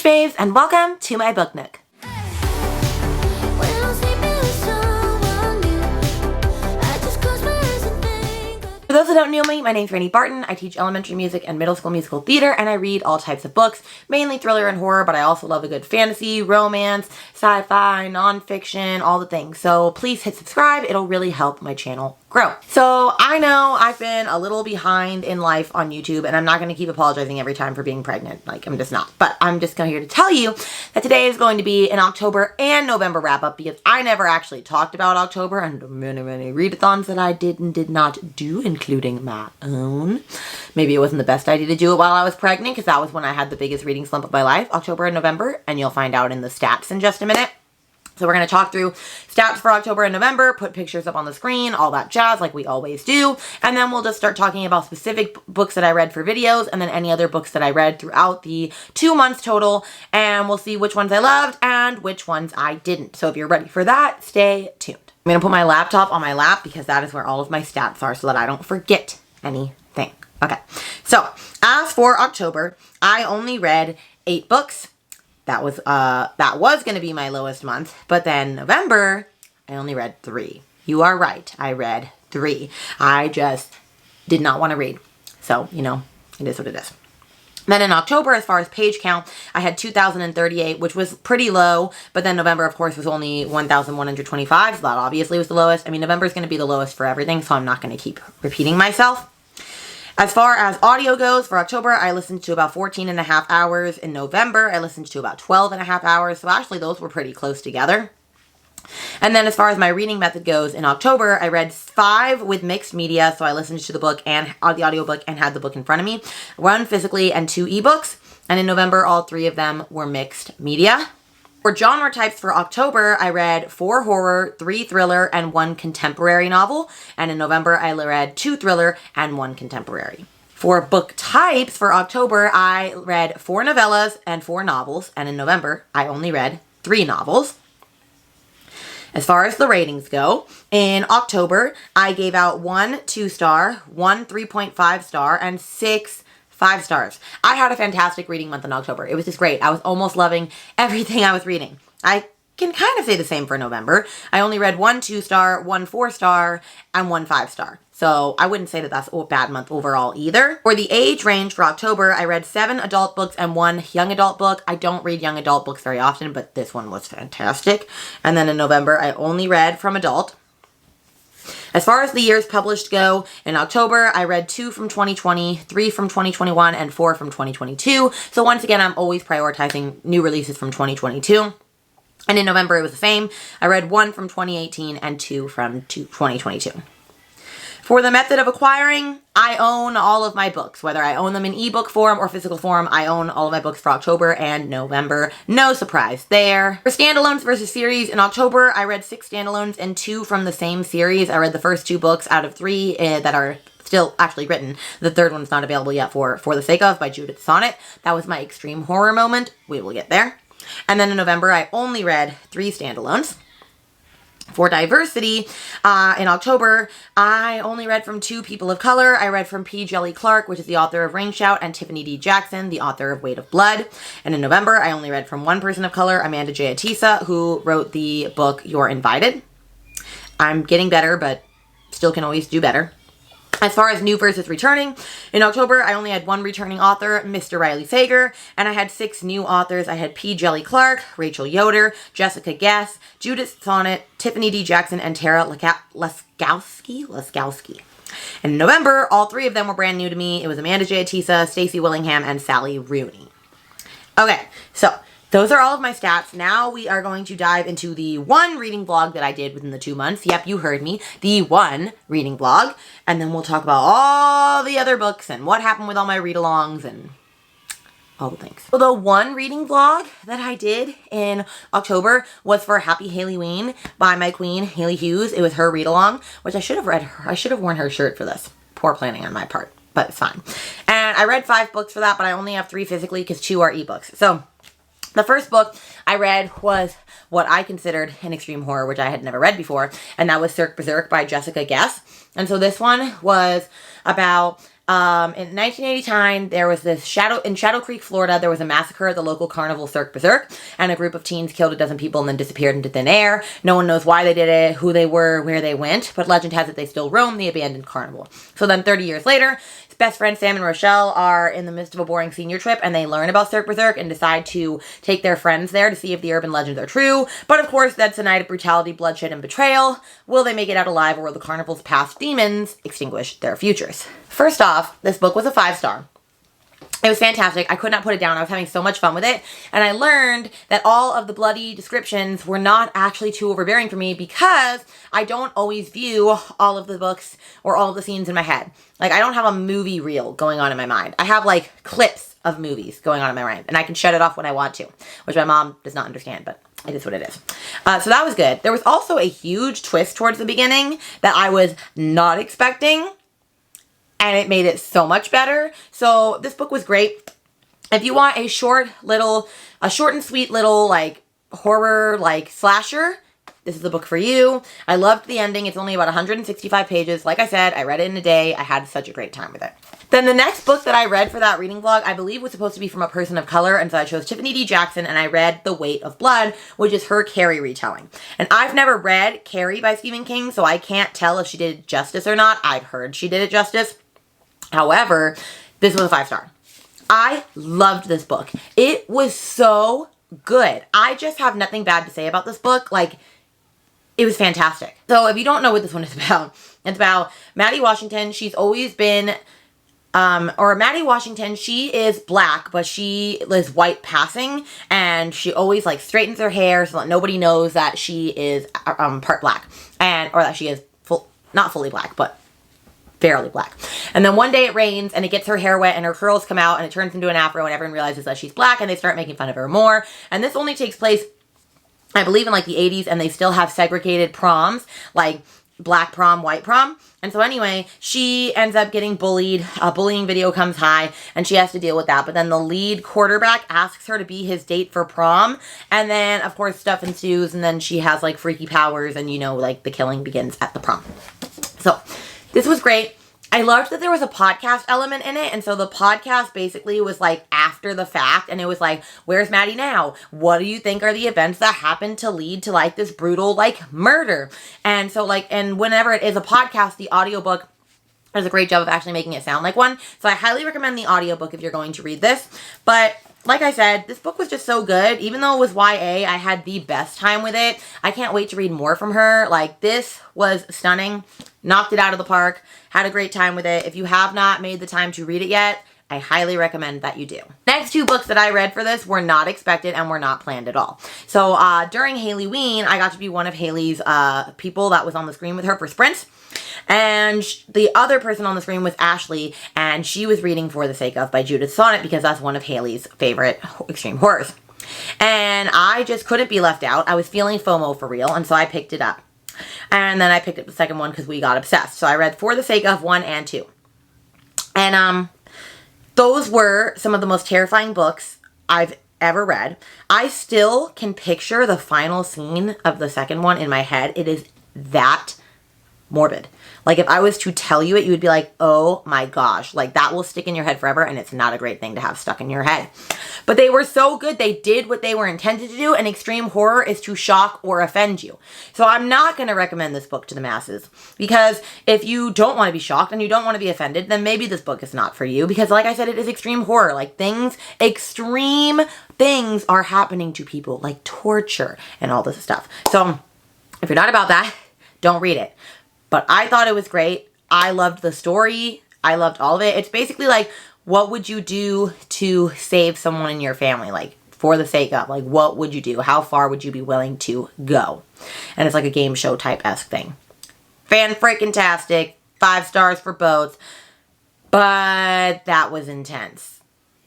Bookish Babes, and welcome to my book nook. For those who don't know me, my name's Rainy Barton. I teach elementary music and middle school musical theater, and I read all types of books, mainly thriller and horror, but I also love a good fantasy, romance, sci-fi, nonfiction, all the things. So please hit subscribe. It'll really help my channel grow. So I know I've been a little behind in life on YouTube, and I'm not going to keep apologizing every time for being pregnant. Like, I'm just not. But I'm just here to tell you that today is going to be an October and November wrap up, because I never actually talked about October and the many readathons that I did and did not do, including my own. Maybe it wasn't the best idea to do it while I was pregnant, because that was when I had the biggest reading slump of my life, October and November, and you'll find out in the stats in just a minute. So we're going to talk through stats for October and November, put pictures up on the screen, all that jazz like we always do. And then we'll just start talking about specific books that I read for videos, and then any other books that I read throughout the 2 months total. And we'll see which ones I loved and which ones I didn't. So if you're ready for that, stay tuned. I'm going to put my laptop on my lap because that is where all of my stats are so that I don't forget anything. Okay, so as for October, I only read 8 books. That was going to be my lowest month. But then November, I only read 3. You are right. I read 3. I just did not want to read. So, you know, it is what it is. Then in October, as far as page count, I had 2,038, which was pretty low. But then November, of course, was only 1,125. So that obviously was the lowest. I mean, November is going to be the lowest for everything, so I'm not going to keep repeating myself. As far as audio goes, for October, I listened to about 14.5 hours. In November, I listened to about 12.5 hours. So actually, those were pretty close together. And then as far as my reading method goes, in October, I read 5 with mixed media. So I listened to the book and the audiobook and had the book in front of me. 1 physically and 2 ebooks. And in November, all 3 of them were mixed media. For genre types for October, I read 4 horror, 3 thriller, and 1 contemporary novel. And in November, I read 2 thriller and 1 contemporary. For book types for October, I read 4 novellas and 4 novels. And in November, I only read 3 novels. As far as the ratings go, in October, I gave out 1 2-star, 1 3.5 star, and 6 5 stars. I had a fantastic reading month in October. It was just great. I was almost loving everything I was reading. I can kind of say the same for November. I only read 1 2-star, 1 4-star, and 1 5-star. So I wouldn't say that that's a bad month overall either. For the age range for October, I read 7 adult books and 1 young adult book. I don't read young adult books very often, but this one was fantastic. And then in November, I only read from adult. As far as the years published go, in October, I read 2 from 2020, 3 from 2021, and 4 from 2022. So once again, I'm always prioritizing new releases from 2022. And in November, it was the same. I read 1 from 2018 and 2 from 2022. For the method of acquiring, I own all of my books. Whether I own them in ebook form or physical form, I own all of my books for October and November. No surprise there. For standalones versus series, in October, I read 6 standalones and 2 from the same series. I read the first 2 books out of 3 that are still actually written. The third one's not available yet for the Sake Of by Judith Sonnet. That was my extreme horror moment. We will get there. And then in November, I only read 3 standalones. For diversity, in October, I only read from 2 people of color. I read from P. Jelly Clark, which is the author of Rain Shout, and Tiffany D. Jackson, the author of Weight of Blood. And in November, I only read from 1 person of color, Amanda J. Atisa, who wrote the book You're Invited. I'm getting better, but still can always do better. As far as new versus returning, in October, I only had 1 returning author, Mr. Riley Sager, and I had 6 new authors. I had P. Jelly Clark, Rachel Yoder, Jessica Guess, Judith Sonnet, Tiffany D. Jackson, and Tara Laskowski. In November, all 3 of them were brand new to me. It was Amanda J. Atisa, Stacey Willingham, and Sally Rooney. Okay, so those are all of my stats. Now we are going to dive into the 1 reading vlog that I did within the 2 months. Yep, you heard me. The 1 reading vlog. And then we'll talk about all the other books and what happened with all my read-alongs and all the things. So the 1 reading vlog that I did in October was for Happy Haley-ween by my queen, Haley Hughes. It was her read-along, which I should have read her. I should have worn her shirt for this. Poor planning on my part, but it's fine. And I read 5 books for that, but I only have 3 physically because 2 are ebooks. So the first book I read was what I considered an extreme horror, which I had never read before, and that was Cirque Berserk by Jessica Guess. And so this one was about In 1989, there was this in Shadow Creek, Florida, there was a massacre at the local carnival Cirque Berserk, and a group of teens killed a dozen people and then disappeared into thin air. No one knows why they did it, who they were, where they went, but legend has it they still roam the abandoned carnival. So then 30 years later, his best friends Sam and Rochelle are in the midst of a boring senior trip, and they learn about Cirque Berserk and decide to take their friends there to see if the urban legends are true. But of course, that's a night of brutality, bloodshed, and betrayal. Will they make it out alive, or will the carnival's past demons extinguish their futures? First off, this book was a 5-star. It was fantastic. I could not put it down. I was having so much fun with it. And I learned that all of the bloody descriptions were not actually too overbearing for me, because I don't always view all of the books or all of the scenes in my head. Like, I don't have a movie reel going on in my mind. I have like clips of movies going on in my mind, and I can shut it off when I want to, which my mom does not understand, but it is what it is. So that was good. There was also a huge twist towards the beginning that I was not expecting, and it made it so much better. So this book was great. If you want a short and sweet little like horror like slasher, this is the book for you. I loved the ending. It's only about 165 pages. Like I said, I read it in a day. I had such a great time with it. Then the next book that I read for that reading vlog, I believe was supposed to be from a person of color, and so I chose Tiffany D. Jackson, and I read The Weight of Blood, which is her Carrie retelling. And I've never read Carrie by Stephen King, so I can't tell if she did it justice or not. I've heard she did it justice. However, this was a 5-star. I loved this book. It was so good. I just have nothing bad to say about this book. Like, it was fantastic. So if you don't know what this one is about, it's about Maddie Washington. She's always been, Maddie Washington, she is black, but she is white passing, and she always like straightens her hair so that nobody knows that she is part black, or that she is not fully black, but fairly black. And then one day it rains and it gets her hair wet and her curls come out and it turns into an afro, and everyone realizes that she's black and they start making fun of her more. And this only takes place, I believe, in like the 80s, and they still have segregated proms, like black prom, white prom. And so anyway, she ends up getting bullied. A bullying video comes high and she has to deal with that. But then the lead quarterback asks her to be his date for prom. And then of course stuff ensues, and then she has like freaky powers, and you know, like the killing begins at the prom. So this was great. I loved that there was a podcast element in it. And so the podcast basically was like after the fact, and it was like, where's Maddie now? What do you think are the events that happened to lead to like this brutal like murder? And so like, and whenever it is a podcast, the audiobook does a great job of actually making it sound like one. So I highly recommend the audiobook if you're going to read this. But like I said, this book was just so good. Even though it was YA, I had the best time with it. I can't wait to read more from her. Like, this was stunning. Knocked it out of the park. Had a great time with it. If you have not made the time to read it yet, I highly recommend that you do. Next 2 books that I read for this were not expected and were not planned at all. So during Haley-ween, I got to be one of Haley's people that was on the screen with her for sprints. And the other person on the screen was Ashley, and she was reading For the Sake of by Judith Sonnet, because that's one of Haley's favorite extreme horrors. And I just couldn't be left out. I was feeling FOMO for real, and so I picked it up. And then I picked up the second one because we got obsessed. So I read For the Sake of 1 and 2. And those were some of the most terrifying books I've ever read. I still can picture the final scene of the second one in my head. It is that morbid. Like, if I was to tell you it, you would be like, oh my gosh, like that will stick in your head forever, and it's not a great thing to have stuck in your head. But they were so good. They did what they were intended to do, and extreme horror is to shock or offend you. So I'm not going to recommend this book to the masses, because if you don't want to be shocked and you don't want to be offended, then maybe this book is not for you, because like I said, it is extreme horror. Like, extreme things are happening to people, like torture and all this stuff. So if you're not about that, don't read it. But I thought it was great. I loved the story. I loved all of it. It's basically like, what would you do to save someone in your family? Like, for the sake of, like, what would you do? How far would you be willing to go? And it's like a game show type-esque thing. Fan-freaking-tastic. 5 stars for both. But that was intense,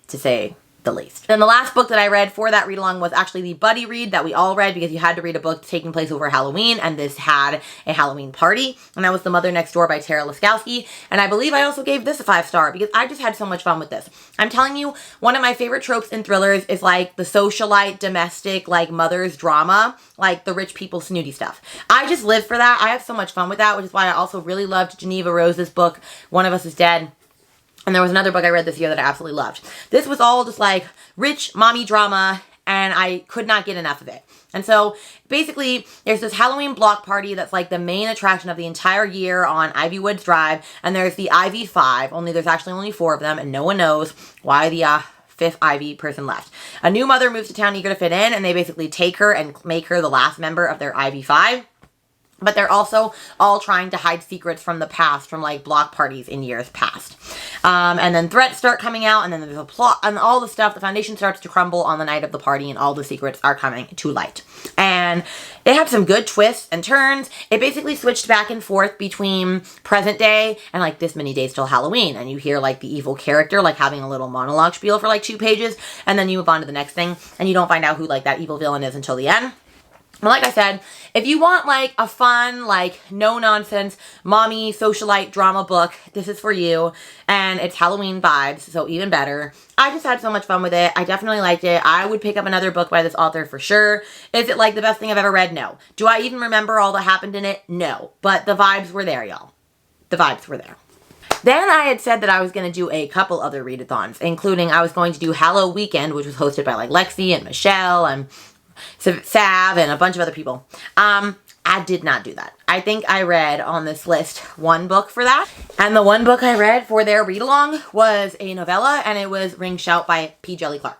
to say the least. And the last book that I read for that read-along was actually the buddy read that we all read, because you had to read a book taking place over Halloween, and this had a Halloween party, and that was The Mother Next Door by Tara Laskowski. And I believe I also gave this a 5-star because I just had so much fun with this. I'm telling you, one of my favorite tropes in thrillers is like the socialite, domestic, like mother's drama, like the rich people snooty stuff. I just live for that. I have so much fun with that, which is why I also really loved Geneva Rose's book, One of Us is Dead. And there was another book I read this year that I absolutely loved. This was all just like rich mommy drama, and I could not get enough of it. And so basically there's this Halloween block party that's like the main attraction of the entire year on Ivy Woods Drive. And there's the Ivy 5, only there's actually only 4 of them, and no one knows why the 5th Ivy person left. A new mother moves to town eager to fit in, and they basically take her and make her the last member of their Ivy 5. But they're also all trying to hide secrets from the past, from like block parties in years past. And then threats start coming out, and then there's a plot, and all the stuff, the foundation starts to crumble on the night of the party, and all the secrets are coming to light. And it had some good twists and turns. It basically switched back and forth between present day and like this many days till Halloween. And you hear like the evil character like having a little monologue spiel for like 2 pages, and then you move on to the next thing, and you don't find out who like that evil villain is until the end. But like I said, if you want like a fun, like no nonsense, mommy socialite drama book, this is for you. And it's Halloween vibes, so even better. I just had so much fun with it. I definitely liked it. I would pick up another book by this author for sure. Is it like the best thing I've ever read? No. Do I even remember all that happened in it? No. But the vibes were there, y'all. The vibes were there. Then I had said that I was going to do a couple other readathons, including I was going to do Hallow Weekend, which was hosted by like Lexi and Michelle and Sav and a bunch of other people. I did not do that. I think I read on this list 1 book for that. And the 1 book I read for their read-along was a novella, and it was Ring Shout by P. Jelly Clark.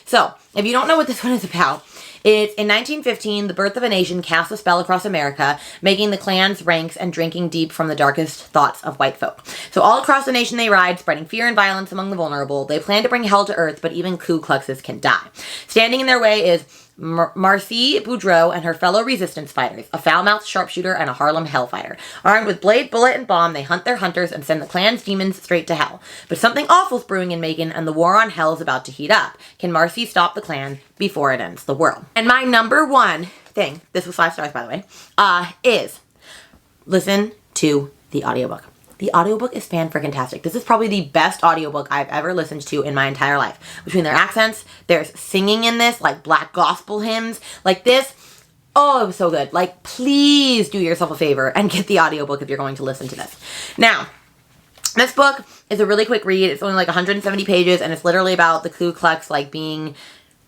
So, if you don't know what this one is about, it's in 1915, the birth of a nation cast a spell across America, making the clans ranks and drinking deep from the darkest thoughts of white folk. So all across the nation they ride, spreading fear and violence among the vulnerable. They plan to bring hell to earth, but even Ku Kluxes can die. Standing in their way is Marcy Boudreaux and her fellow resistance fighters, a foul-mouthed sharpshooter and a Harlem hellfighter. Armed with blade, bullet, and bomb, they hunt their hunters and send the clan's demons straight to hell. But something awful's brewing in Macon, and the war on hell is about to heat up. Can Marcy stop the clan before it ends the world? And my number 1 thing, this was 5 stars by the way, is listen to the audiobook. The audiobook is fan-freaking-tastic. This is probably the best audiobook I've ever listened to in my entire life. Between their accents, there's singing in this, like black gospel hymns, like this. Oh, it was so good. Like, please do yourself a favor and get the audiobook if you're going to listen to this. Now, this book is a really quick read. It's only like 170 pages, and it's literally about the Ku Klux, like, being,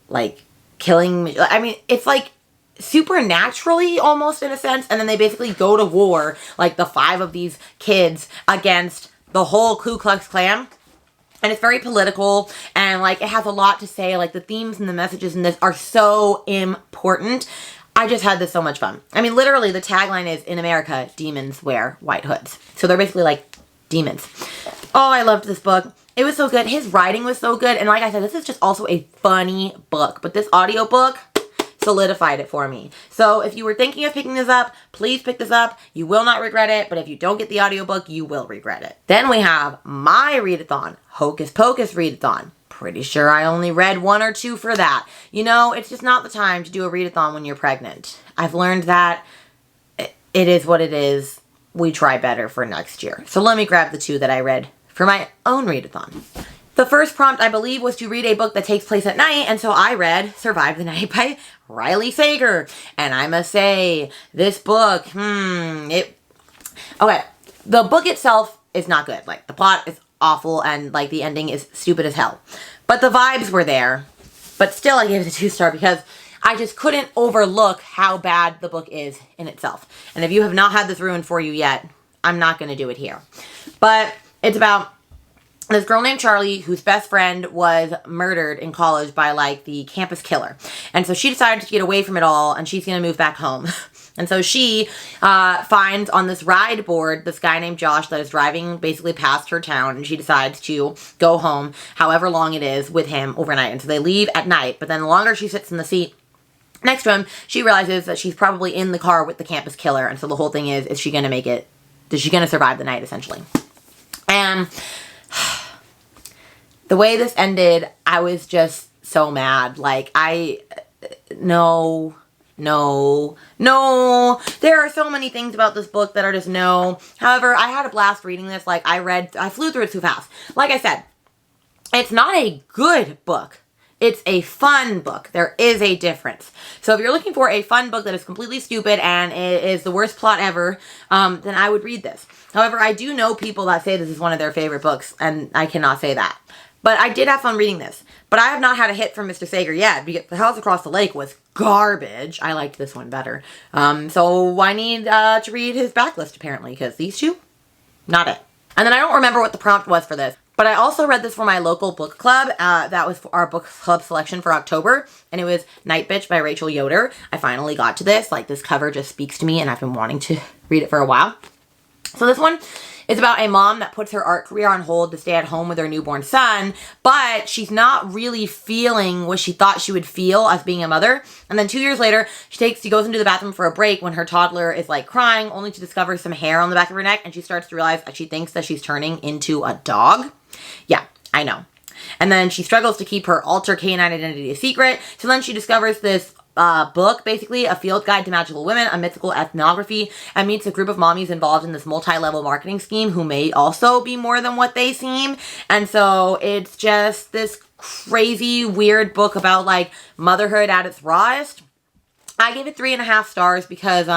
like, killing. I mean, it's like supernaturally almost in a sense, and then they basically go to war, like the 5 of these kids against the whole Ku Klux Klan. And it's very political, and like it has a lot to say. Like the themes and the messages in this are so important. I just had this so much fun. I mean, literally the tagline is, in America, demons wear white hoods. So they're basically like demons. Oh, I loved this book. It was so good. His writing was so good. And like I said, this is just also a funny book. But this audiobook solidified it for me. So if you were thinking of picking this up, please pick this up. You will not regret it, but if you don't get the audiobook, you will regret it. Then we have my readathon, Hocus Pocus readathon. Pretty sure I only read 1 or 2 for that. You know, it's just not the time to do a readathon when you're pregnant. I've learned that it is what it is. We try better for next year. So let me grab the 2 that I read for my own readathon. The first prompt, I believe, was to read a book that takes place at night, and so I read Survive the Night by Riley Sager. And I must say, this book, okay, the book itself is not good. Like, the plot is awful, and, like, the ending is stupid as hell. But the vibes were there. But still, I gave it a 2-star because I just couldn't overlook how bad the book is in itself. And if you have not had this ruined for you yet, I'm not going to do it here. But it's about this girl named Charlie, whose best friend was murdered in college by, like, the campus killer. And so she decided to get away from it all, and she's going to move back home. And so she finds on this ride board this guy named Josh that is driving basically past her town, and she decides to go home, however long it is, with him overnight. And so they leave at night, but then the longer she sits in the seat next to him, she realizes that she's probably in the car with the campus killer. And so the whole thing is she going to make it? Is she going to survive the night, essentially? And the way this ended, I was just so mad. Like, no. There are so many things about this book that are just no. However, I had a blast reading this. Like, I flew through it too fast. Like I said, it's not a good book. It's a fun book. There is a difference. So if you're looking for a fun book that is completely stupid and it is the worst plot ever, then I would read this. However, I do know people that say this is one of their favorite books, and I cannot say that. But I did have fun reading this. But I have not had a hit from Mr. Sager yet, because The House Across the Lake was garbage. I liked this one better. So I need to read his backlist, apparently, because these two, not it. And then I don't remember what the prompt was for this, but I also read this for my local book club. That was our book club selection for October, and it was Night Bitch by Rachel Yoder. I finally got to this. Like, this cover just speaks to me, and I've been wanting to read it for a while. So this one is about a mom that puts her art career on hold to stay at home with her newborn son, but she's not really feeling what she thought she would feel as being a mother. And then 2 years later, she goes into the bathroom for a break when her toddler is like crying, only to discover some hair on the back of her neck, and she starts to realize that she thinks that she's turning into a dog. Yeah, I know. And then she struggles to keep her alter canine identity a secret, so then she discovers this book, basically a field guide to magical women, a mythical ethnography, and meets a group of mommies involved in this multi-level marketing scheme who may also be more than what they seem. And so it's just this crazy, weird book about like motherhood at its rawest. I gave it 3.5 stars because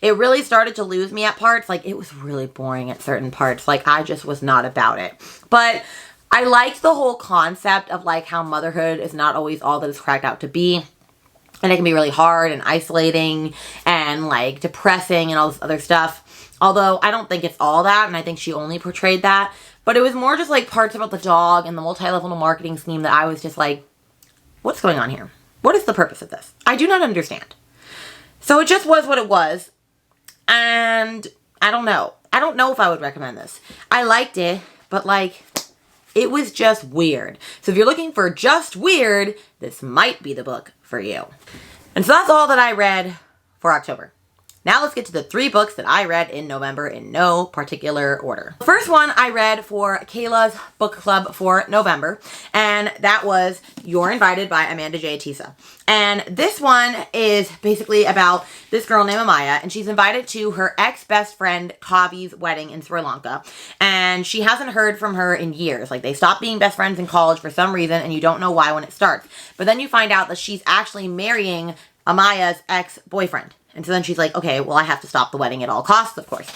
it really started to lose me at parts. Like, it was really boring at certain parts. Like, I just was not about it. But I liked the whole concept of like how motherhood is not always all that it's cracked out to be. And it can be really hard and isolating and like depressing and all this other stuff. Although I don't think it's all that, and I think she only portrayed that. But it was more just like parts about the dog and the multi-level marketing scheme that I was just like, what's going on here? What is the purpose of this? I do not understand. So it just was what it was. And I don't know. I don't know if I would recommend this. I liked it, but like, it was just weird. So if you're looking for just weird, this might be the book for you. And so that's all that I read for October. Now let's get to the 3 books that I read in November in no particular order. The first one I read for Kayla's book club for November, and that was You're Invited by Amanda J. Atisa. And this one is basically about this girl named Amaya, and she's invited to her ex-best friend Kavi's wedding in Sri Lanka, and she hasn't heard from her in years. Like, they stopped being best friends in college for some reason, and you don't know why when it starts. But then you find out that she's actually marrying Amaya's ex-boyfriend. And so then she's like, okay, well, I have to stop the wedding at all costs, of course.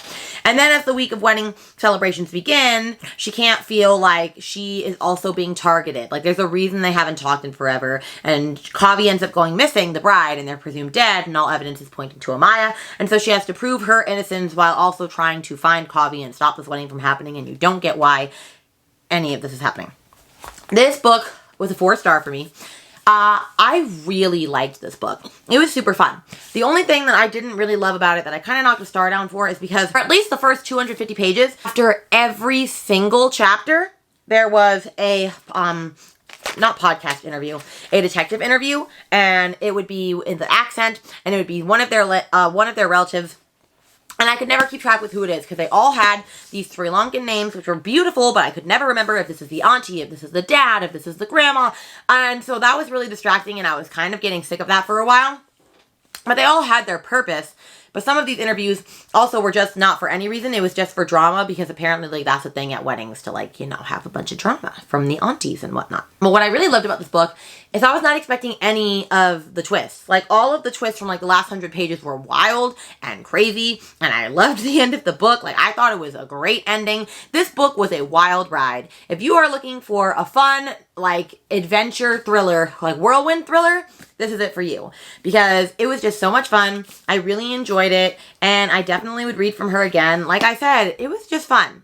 And then as the week of wedding celebrations begin, she can't feel like she is also being targeted. Like, there's a reason they haven't talked in forever. And Kavi ends up going missing, the bride, and they're presumed dead, and all evidence is pointing to Amaya. And so she has to prove her innocence while also trying to find Kavi and stop this wedding from happening, and you don't get why any of this is happening. This book was a 4-star for me. I really liked this book. It was super fun. The only thing that I didn't really love about it that I kind of knocked a star down for is because for at least the first 250 pages, after every single chapter, there was a, not podcast interview, a detective interview, and it would be in the accent, and it would be one of their relatives. And I could never keep track with who it is because they all had these Sri Lankan names, which were beautiful, but I could never remember if this is the auntie, if this is the dad, if this is the grandma. And so that was really distracting, and I was kind of getting sick of that for a while. But they all had their purpose. But some of these interviews also were just not for any reason. It was just for drama, because apparently, like, that's the thing at weddings, to, like, you know, have a bunch of drama from the aunties and whatnot. But what I really loved about this book is I was not expecting any of the twists. Like, all of the twists from, like, the last 100 pages were wild and crazy, and I loved the end of the book. Like, I thought it was a great ending. This book was a wild ride. If you are looking for a fun, like, adventure thriller, like whirlwind thriller, this is it for you, because it was just so much fun. I really enjoyed it, and I definitely would read from her again. Like I said, it was just fun.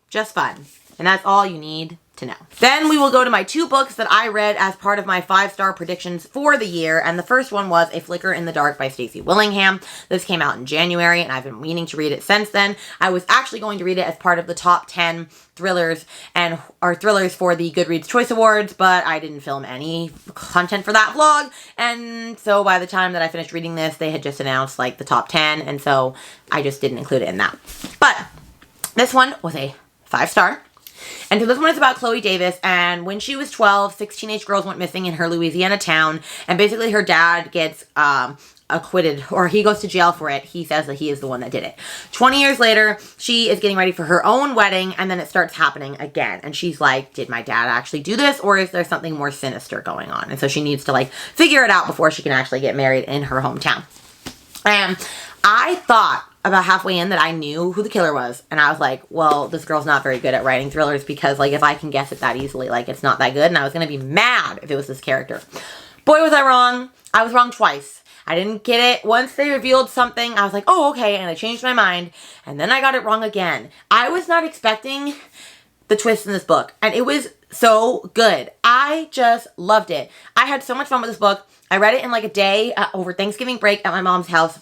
Just fun. And that's all you need to know. Then we will go to my 2 books that I read as part of my 5-star predictions for the year, and the first one was A Flicker in the Dark by Stacey Willingham. This came out in January, and I've been meaning to read it since then. I was actually going to read it as part of the top 10 thrillers for the Goodreads Choice Awards, but I didn't film any content for that vlog, and so by the time that I finished reading this, they had just announced like the top 10, and so I just didn't include it in that. But this one was a 5-star. And so this one is about Chloe Davis, and when she was 12, 6 teenage girls went missing in her Louisiana town, and basically her dad gets acquitted, or he goes to jail for it. He says that he is the one that did it. 20 years later, she is getting ready for her own wedding, and then it starts happening again. And she's like, did my dad actually do this, or is there something more sinister going on? And so she needs to like figure it out before she can actually get married in her hometown. And I thought about halfway in that I knew who the killer was. And I was like, well, this girl's not very good at writing thrillers, because like if I can guess it that easily, like it's not that good. And I was going to be mad if it was this character. Boy, was I wrong. I was wrong twice. I didn't get it. Once they revealed something, I was like, oh, okay. And I changed my mind. And then I got it wrong again. I was not expecting the twist in this book. And it was so good. I just loved it. I had so much fun with this book. I read it in like a day over Thanksgiving break at my mom's house.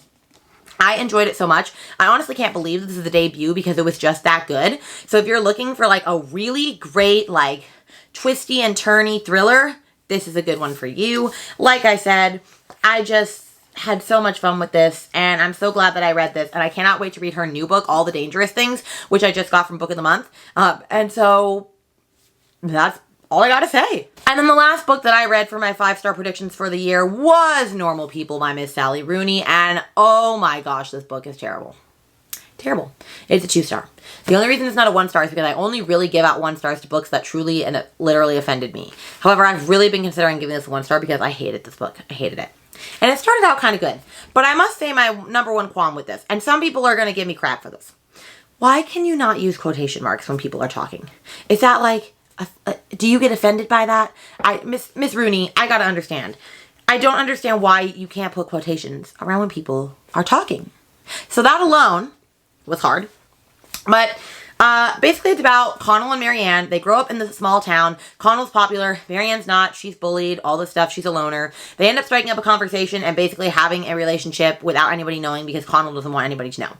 I enjoyed it so much. I honestly can't believe this is the debut because it was just that good. So if you're looking for like a really great, like twisty and turny thriller, this is a good one for you. Like I said, I just had so much fun with this, and I'm so glad that I read this, and I cannot wait to read her new book, All the Dangerous Things, which I just got from Book of the Month. And so that's all I gotta say. And then the last book that I read for my 5-star predictions for the year was Normal People by Miss Sally Rooney. And oh my gosh, this book is terrible. Terrible. It's a 2-star. The only reason it's not a 1-star is because I only really give out 1 stars to books that truly and literally offended me. However, I've really been considering giving this a 1-star because I hated this book. I hated it. And it started out kind of good. But I must say my number one qualm with this, and some people are going to give me crap for this. Why can you not use quotation marks when people are talking? Is that like... do you get offended by that? Miss Rooney, I gotta understand. I don't understand why you can't put quotations around when people are talking. So that alone was hard. But basically it's about Connell and Marianne. They grow up in this small town. Connell's popular. Marianne's not. She's bullied. All this stuff. She's a loner. They end up striking up a conversation and basically having a relationship without anybody knowing because Connell doesn't want anybody to know.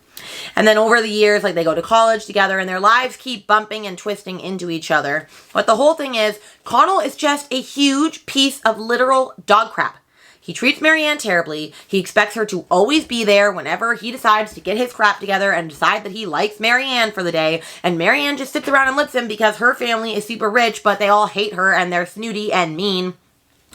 And then over the years, like they go to college together and their lives keep bumping and twisting into each other. But the whole thing is, Connell is just a huge piece of literal dog crap. He treats Marianne terribly. He expects her to always be there whenever he decides to get his crap together and decide that he likes Marianne for the day. And Marianne just sits around and lets him because her family is super rich, but they all hate her and they're snooty and mean.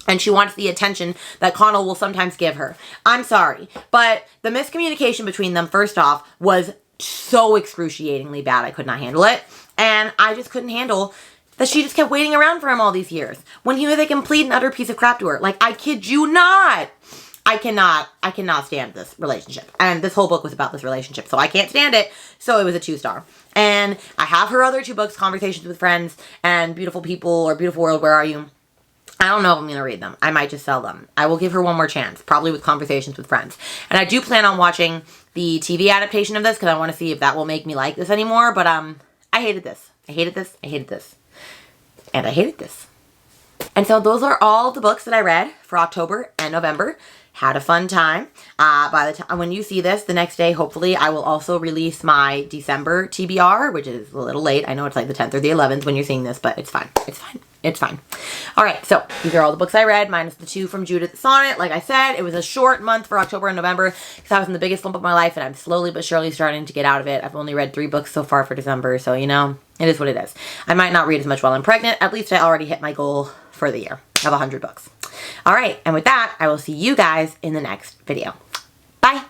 And she wants the attention that Connell will sometimes give her. I'm sorry, but the miscommunication between them, first off, was so excruciatingly bad. I could not handle it. And I just couldn't handle that she just kept waiting around for him all these years when he was a complete and utter piece of crap to her. Like, I kid you not. I cannot stand this relationship. And this whole book was about this relationship, so I can't stand it. So it was a 2-star. And I have her other 2 books, Conversations with Friends and Beautiful People or Beautiful World, Where Are You? I don't know if I'm going to read them. I might just sell them. I will give her one more chance, probably with Conversations with Friends. And I do plan on watching the TV adaptation of this because I want to see if that will make me like this anymore. But I hated this. I hated this. I hated this. And I hated this. And so those are all the books that I read for October and November. Had a fun time. By the time when you see this, the next day, hopefully, I will also release my December TBR, which is a little late. I know it's like the 10th or the 11th when you're seeing this, but it's fine. It's fine. It's fine. All right, so these are all the books I read, minus the 2 from Judith the Sonnet. Like I said, it was a short month for October and November because I was in the biggest slump of my life, and I'm slowly but surely starting to get out of it. I've only read 3 books so far for December, so, you know, it is what it is. I might not read as much while I'm pregnant. At least I already hit my goal for the year of 100 books. All right, and with that, I will see you guys in the next video. Bye.